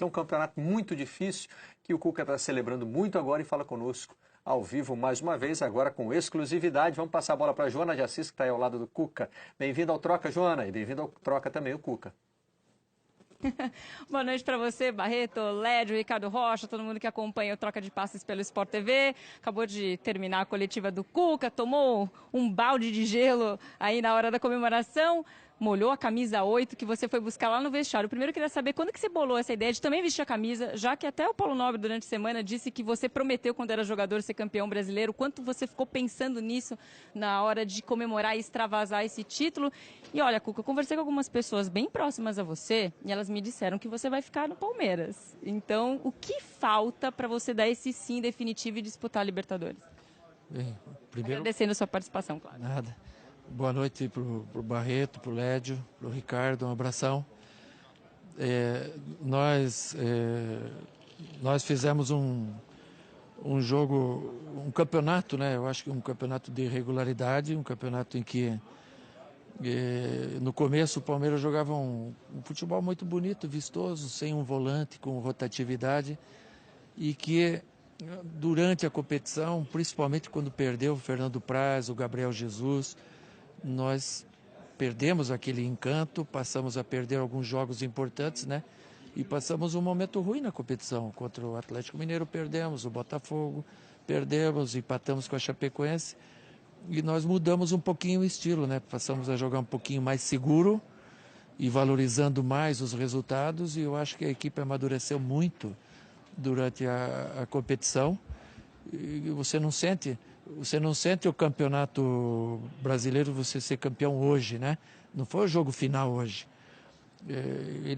que é um campeonato muito difícil, que o Cuca está celebrando muito agora e fala conosco ao vivo mais uma vez, agora com exclusividade. Vamos passar a bola para a Joana de Assis, que está aí ao lado do Cuca. Bem-vindo ao Troca, Joana, e bem-vindo ao Troca também, o Cuca. Boa noite para você, Barreto, Lédio, Ricardo Rocha, todo mundo que acompanha o Troca de Passes pelo Sport TV. Acabou de terminar a coletiva do Cuca, tomou um balde de gelo aí na hora da comemoração, molhou a camisa 8 que você foi buscar lá no vestiário. Primeiro eu queria saber quando que você bolou essa ideia de também vestir a camisa, já que até o Paulo Nobre durante a semana disse que você prometeu quando era jogador ser campeão brasileiro. Quanto você ficou pensando nisso na hora de comemorar e extravasar esse título? E olha, Cuca, eu conversei com algumas pessoas bem próximas a você e elas me disseram que você vai ficar no Palmeiras. Então, o que falta para você dar esse sim definitivo e disputar a Libertadores? Bem, primeiro... Agradecendo a sua participação, claro. Nada. Boa noite para o Barreto, para o Lédio, para o Ricardo, um abração. Nós fizemos um jogo, um campeonato, né? Eu acho que um campeonato de regularidade, um campeonato em que no começo o Palmeiras jogava um futebol muito bonito, vistoso, sem um volante, com rotatividade, e que durante a competição, principalmente quando perdeu o Fernando Praz, o Gabriel Jesus, nós perdemos aquele encanto, passamos a perder alguns jogos importantes, né? E passamos um momento ruim na competição. Contra o Atlético Mineiro perdemos, o Botafogo perdemos, empatamos com a Chapecoense. E nós mudamos um pouquinho o estilo, né? Passamos a jogar um pouquinho mais seguro e valorizando mais os resultados. E eu acho que a equipe amadureceu muito durante a competição. E você não sente o campeonato brasileiro você ser campeão hoje, né? Não foi o jogo final hoje.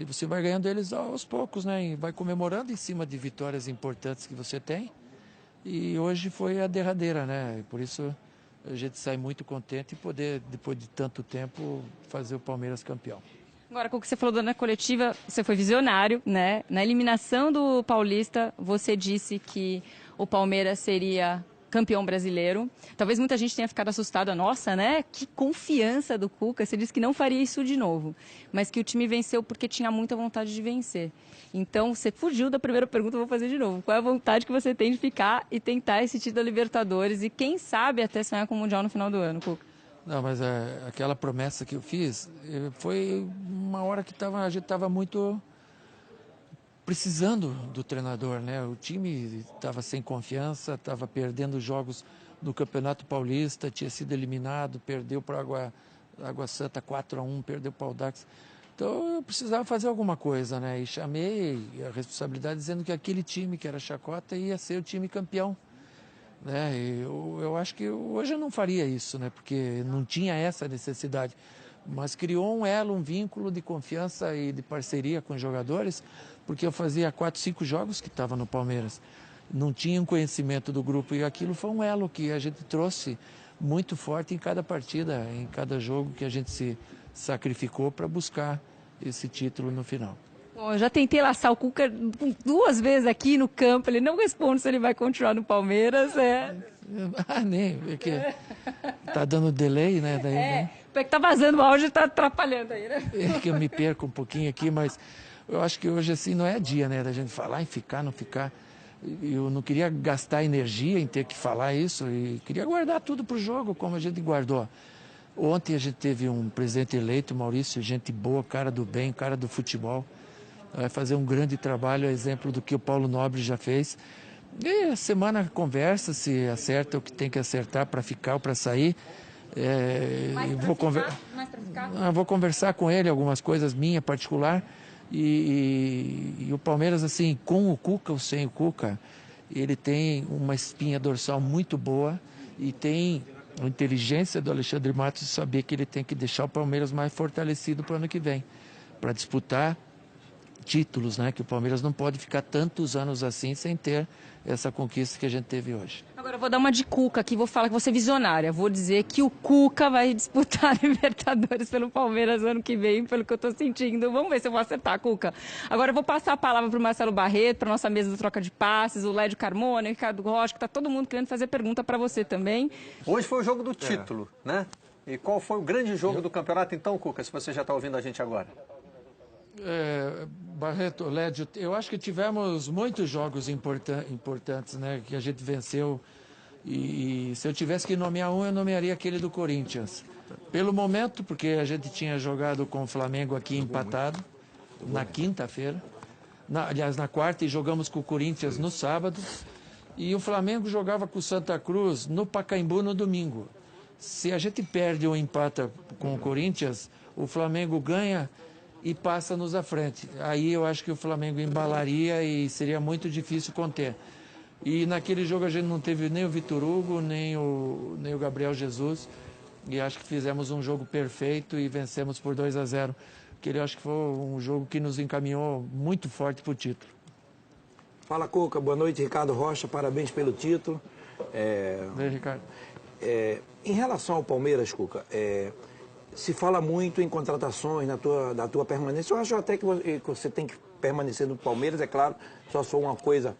Você vai ganhando eles aos poucos, né? E vai comemorando em cima de vitórias importantes que você tem. E hoje foi a derradeira, né? E por isso a gente sai muito contente em poder, depois de tanto tempo, fazer o Palmeiras campeão. Agora, com o que você falou na coletiva, você foi visionário, né? Na eliminação do Paulista, você disse que o Palmeiras seria campeão brasileiro. Talvez muita gente tenha ficado assustada. Nossa, né? Que confiança do Cuca. Você disse que não faria isso de novo, mas que o time venceu porque tinha muita vontade de vencer. Então, você fugiu da primeira pergunta, eu vou fazer de novo. Qual é a vontade que você tem de ficar e tentar esse título da Libertadores e, quem sabe, até sonhar com o Mundial no final do ano, Cuca? Não, mas aquela promessa que eu fiz foi uma hora que a gente estava muito precisando do treinador, né? O time estava sem confiança, estava perdendo jogos no Campeonato Paulista, tinha sido eliminado, perdeu para Água Santa 4-1, perdeu para o Audax. Então eu precisava fazer alguma coisa, né? E chamei a responsabilidade dizendo que aquele time que era chacota ia ser o time campeão, né? E eu acho que hoje eu não faria isso, né? Porque não tinha essa necessidade. Mas criou um elo, um vínculo de confiança e de parceria com os jogadores, porque eu fazia 4, 5 jogos que estava no Palmeiras. Não tinha um conhecimento do grupo e aquilo foi um elo que a gente trouxe muito forte em cada partida, em cada jogo que a gente se sacrificou para buscar esse título no final. Bom, eu já tentei laçar o Cuca 2 vezes aqui no campo, ele não responde se ele vai continuar no Palmeiras. Nem, porque tá dando delay, né? Daí, porque tá vazando o áudio e tá atrapalhando aí, né? É que eu me perco um pouquinho aqui, mas eu acho que hoje assim não é dia, né? Da gente falar em ficar, não ficar. Eu não queria gastar energia em ter que falar isso e queria guardar tudo pro jogo, como a gente guardou. Ontem a gente teve um presidente eleito, Maurício, gente boa, cara do bem, cara do futebol. Vai fazer um grande trabalho, exemplo do que o Paulo Nobre já fez. E a semana conversa, se acerta o que tem que acertar para ficar ou para sair. Vou conversar com ele algumas coisas minha particular. E o Palmeiras, assim, com o Cuca ou sem o Cuca, ele tem uma espinha dorsal muito boa e tem a inteligência do Alexandre Matos de saber que ele tem que deixar o Palmeiras mais fortalecido para o ano que vem, para disputar títulos, né? Que o Palmeiras não pode ficar tantos anos assim sem ter essa conquista que a gente teve hoje. Agora eu vou dar uma de Cuca aqui, vou falar que você é visionária. Vou dizer que o Cuca vai disputar a Libertadores pelo Palmeiras ano que vem, pelo que eu estou sentindo. Vamos ver se eu vou acertar, Cuca. Agora eu vou passar a palavra para o Marcelo Barreto, para nossa mesa do Troca de Passes, o Lédio Carmona, o Ricardo Rocha, que está todo mundo querendo fazer pergunta para você também. Hoje foi o jogo do título, né? E qual foi o grande jogo do campeonato então, Cuca, se você já está ouvindo a gente agora? Barreto, Lédio, eu acho que tivemos muitos jogos importantes, né, que a gente venceu. E se eu tivesse que nomear um, eu nomearia aquele do Corinthians. Pelo momento, porque a gente tinha jogado com o Flamengo aqui empatado, na quinta-feira. Aliás, na quarta, e jogamos com o Corinthians no sábado. E o Flamengo jogava com o Santa Cruz no Pacaembu no domingo. Se a gente perde ou empata com o Corinthians, o Flamengo ganha e passa-nos à frente. Aí eu acho que o Flamengo embalaria e seria muito difícil conter. E naquele jogo a gente não teve nem o Vitor Hugo, nem o Gabriel Jesus. E acho que fizemos um jogo perfeito e vencemos por 2-0. Que eu acho que foi um jogo que nos encaminhou muito forte para o título. Fala, Cuca. Boa noite, Ricardo Rocha. Parabéns pelo título. Bem, Ricardo. Em relação ao Palmeiras, Cuca, se fala muito em contratações da tua permanência. Eu acho até que você tem que permanecer no Palmeiras, é claro, só sou uma coisa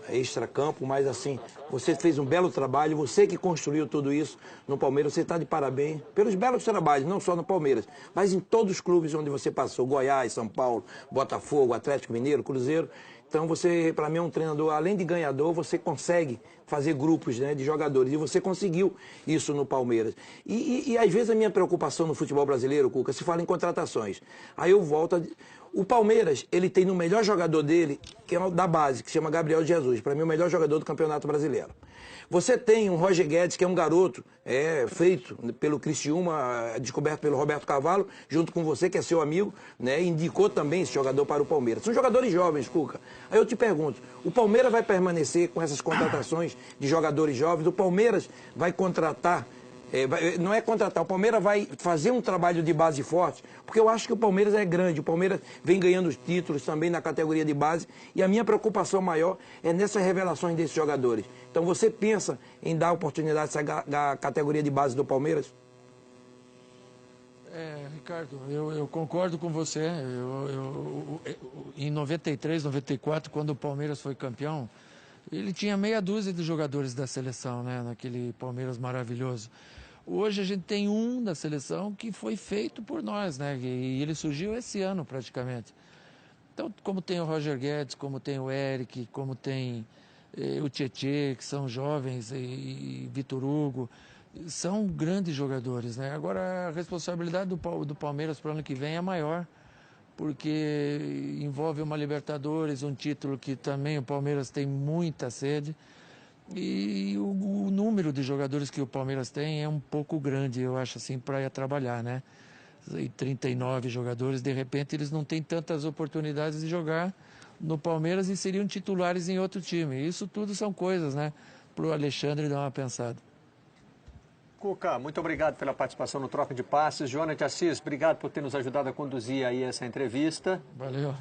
extra-campo, mas assim, você fez um belo trabalho, você que construiu tudo isso no Palmeiras, você está de parabéns pelos belos trabalhos, não só no Palmeiras, mas em todos os clubes onde você passou, Goiás, São Paulo, Botafogo, Atlético Mineiro, Cruzeiro. Então você, para mim, é um treinador, além de ganhador, você consegue fazer grupos, né, de jogadores, e você conseguiu isso no Palmeiras. E às vezes a minha preocupação no futebol brasileiro, Cuca, se fala em contratações. Aí eu volto O Palmeiras, ele tem no melhor jogador dele, que é da base, que se chama Gabriel Jesus, para mim o melhor jogador do Campeonato Brasileiro. Você tem um Roger Guedes, que é um garoto, feito pelo Criciúma, descoberto pelo Roberto Carvalho, junto com você, que é seu amigo, né, indicou também esse jogador para o Palmeiras. São jogadores jovens, Cuca. Aí eu te pergunto, o Palmeiras vai permanecer com essas contratações de jogadores jovens? O Palmeiras vai contratar, não é contratar, o Palmeiras vai fazer um trabalho de base forte, porque eu acho que o Palmeiras é grande, o Palmeiras vem ganhando os títulos também na categoria de base, e a minha preocupação maior é nessas revelações desses jogadores. Então você pensa em dar oportunidade da categoria de base do Palmeiras? Ricardo, eu concordo com você. Em 93, 94, quando o Palmeiras foi campeão, ele tinha meia dúzia de jogadores da seleção, né, naquele Palmeiras maravilhoso. Hoje a gente tem um da seleção que foi feito por nós, né? E ele surgiu esse ano praticamente. Então, como tem o Roger Guedes, como tem o Eric, como tem o Tietê, que são jovens, e Vitor Hugo, são grandes jogadores, né? Agora a responsabilidade do Palmeiras para o ano que vem é maior, porque envolve uma Libertadores, um título que também o Palmeiras tem muita sede. E o número de jogadores que o Palmeiras tem é um pouco grande, eu acho, assim, para ir trabalhar, né? E 39 jogadores, de repente eles não têm tantas oportunidades de jogar no Palmeiras e seriam titulares em outro time. Isso tudo são coisas, né, para o Alexandre dar uma pensada. Cuca, muito obrigado pela participação no Troca de Passes. Joana de Assis, obrigado por ter nos ajudado a conduzir aí essa entrevista. Valeu.